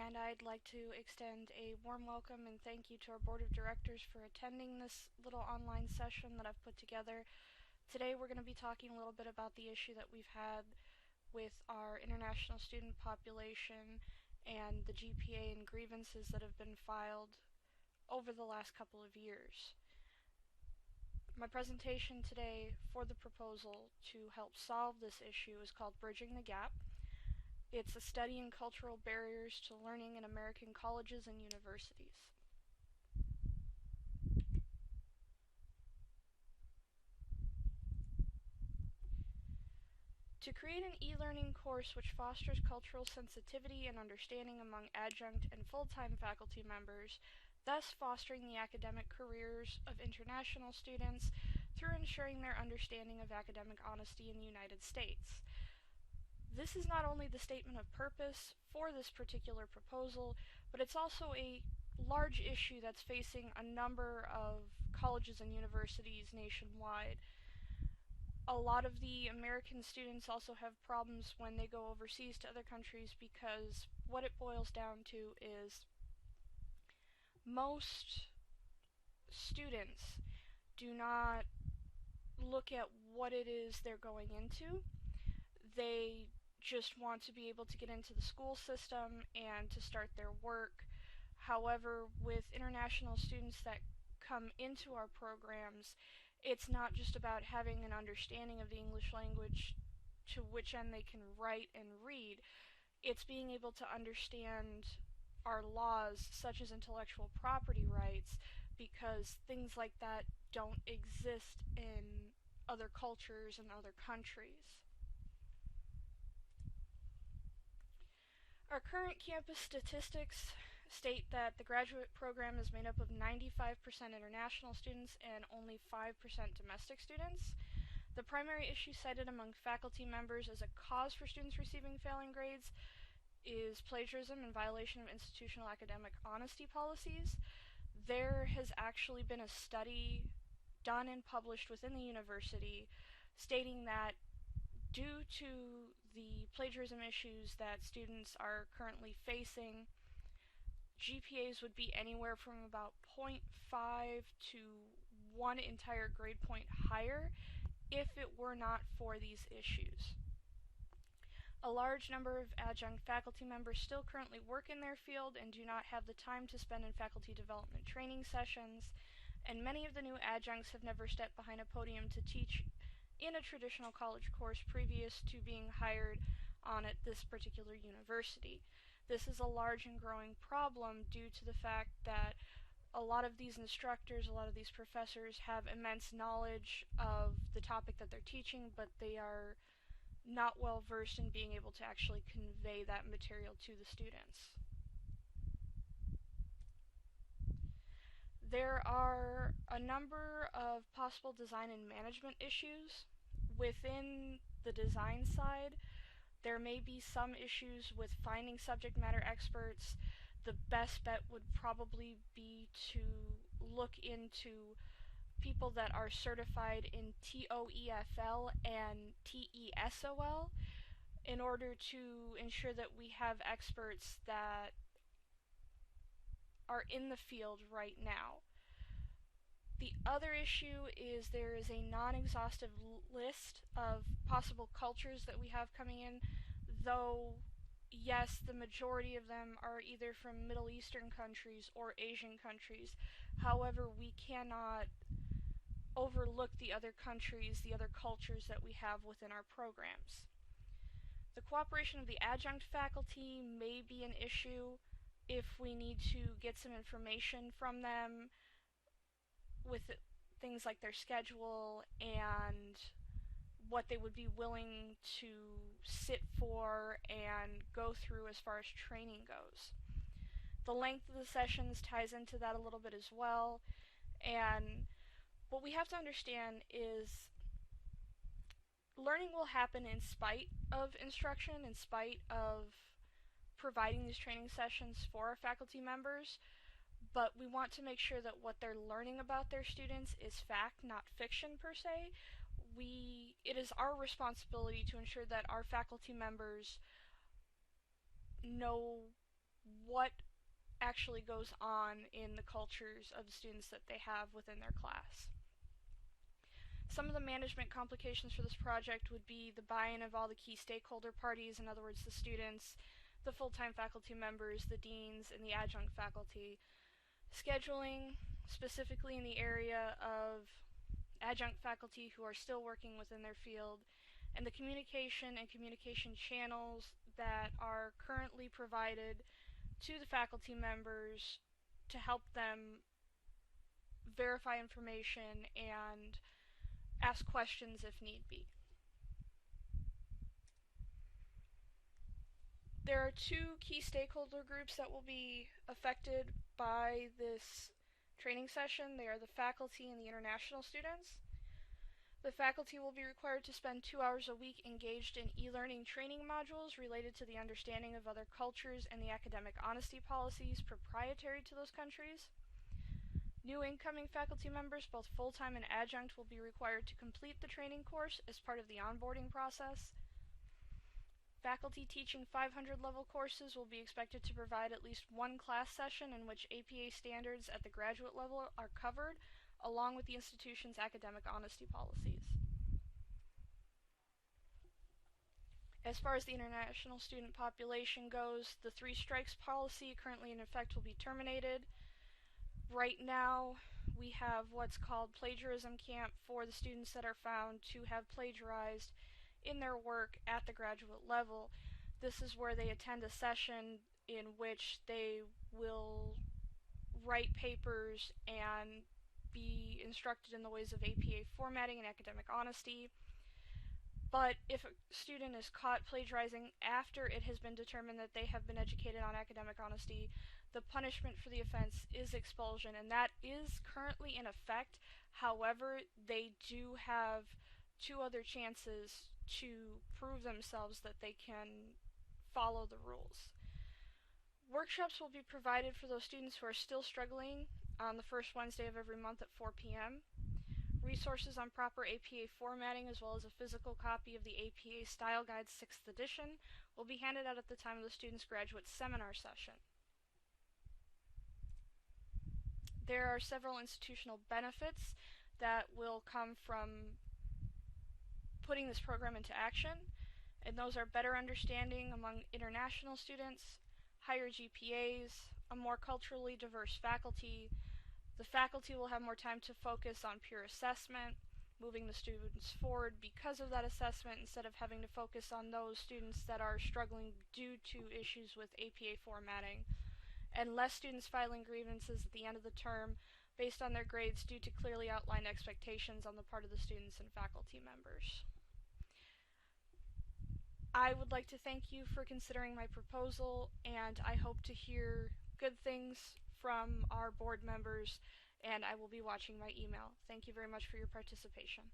and I'd like to extend a warm welcome and thank you to our board of directors for attending this little online session that I've put together. Today we're going to be talking a little bit about the issue that we've had with our international student population and the GPA and grievances that have been filed over the last couple of years. My presentation today for the proposal to help solve this issue is called Bridging the Gap. It's a study in cultural barriers to learning in American colleges and universities. To create an e-learning course which fosters cultural sensitivity and understanding among adjunct and full-time faculty members, thus fostering the academic careers of international students through ensuring their understanding of academic honesty in the United States. This is not only the statement of purpose for this particular proposal, but it's also a large issue that's facing a number of colleges and universities nationwide. A lot of the American students also have problems when they go overseas to other countries because what it boils down to is most students do not look at what it is they're going into. They just want to be able to get into the school system and to start their work. However, with international students that come into our programs, it's not just about having an understanding of the English language to which end they can write and read. It's being able to understand our laws, such as intellectual property rights, because things like that don't exist in other cultures and other countries. Our current campus statistics state that the graduate program is made up of 95% international students and only 5% domestic students. The primary issue cited among faculty members as a cause for students receiving failing grades is plagiarism and violation of institutional academic honesty policies. There has actually been a study done and published within the university stating that due to the plagiarism issues that students are currently facing, GPAs would be anywhere from about 0.5 to 1 entire grade point higher if it were not for these issues. A large number of adjunct faculty members still currently work in their field and do not have the time to spend in faculty development training sessions, and many of the new adjuncts have never stepped behind a podium to teach in a traditional college course previous to being hired on at this particular university. This is a large and growing problem due to the fact that a lot of these instructors, a lot of these professors have immense knowledge of the topic that they're teaching, but they are not well versed in being able to actually convey that material to the students. There are a number of possible design and management issues. Within the design side, there may be some issues with finding subject matter experts. The best bet would probably be to look into people that are certified in TOEFL and TESOL in order to ensure that we have experts that are in the field right now. The other issue is there is a non-exhaustive list of possible cultures that we have coming in, though yes, the majority of them are either from Middle Eastern countries or Asian countries. However, we cannot overlook the other countries, the other cultures that we have within our programs. The cooperation of the adjunct faculty may be an issue if we need to get some information from them with things like their schedule and what they would be willing to sit for and go through as far as training goes. The length of the sessions ties into that a little bit as well, and what we have to understand is learning will happen in spite of instruction, in spite of providing these training sessions for our faculty members, but we want to make sure that what they're learning about their students is fact, not fiction per se. It is our responsibility to ensure that our faculty members know what actually goes on in the cultures of the students that they have within their class. Some of the management complications for this project would be the buy-in of all the key stakeholder parties, in other words the students, the full-time faculty members, the deans, and the adjunct faculty. Scheduling, specifically in the area of adjunct faculty who are still working within their field, and the communication and communication channels that are currently provided to the faculty members to help them verify information and ask questions if need be. There are two key stakeholder groups that will be affected by this training session. They are the faculty and the international students. The faculty will be required to spend 2 hours a week engaged in e-learning training modules related to the understanding of other cultures and the academic honesty policies proprietary to those countries. New incoming faculty members, both full-time and adjunct, will be required to complete the training course as part of the onboarding process. Faculty teaching 500 level courses will be expected to provide at least one class session in which APA standards at the graduate level are covered, along with the institution's academic honesty policies. As far as the international student population goes, the 3 strikes policy currently in effect will be terminated. Right now, we have what's called plagiarism camp for the students that are found to have plagiarized in their work at the graduate level. This is where they attend a session in which they will write papers and be instructed in the ways of APA formatting and academic honesty. But if a student is caught plagiarizing after it has been determined that they have been educated on academic honesty, the punishment for the offense is expulsion, and that is currently in effect. However, they do have 2 other chances to prove themselves that they can follow the rules. Workshops will be provided for those students who are still struggling on the first Wednesday of every month at 4 p.m. Resources on proper APA formatting, as well as a physical copy of the APA Style Guide 6th edition, will be handed out at the time of the student's graduate seminar session. There are several institutional benefits that will come from putting this program into action, and those are better understanding among international students, higher GPAs, a more culturally diverse faculty. The faculty will have more time to focus on peer assessment, moving the students forward because of that assessment instead of having to focus on those students that are struggling due to issues with APA formatting, and less students filing grievances at the end of the term based on their grades due to clearly outlined expectations on the part of the students and faculty members. I would like to thank you for considering my proposal, and I hope to hear good things from our board members, and I will be watching my email. Thank you very much for your participation.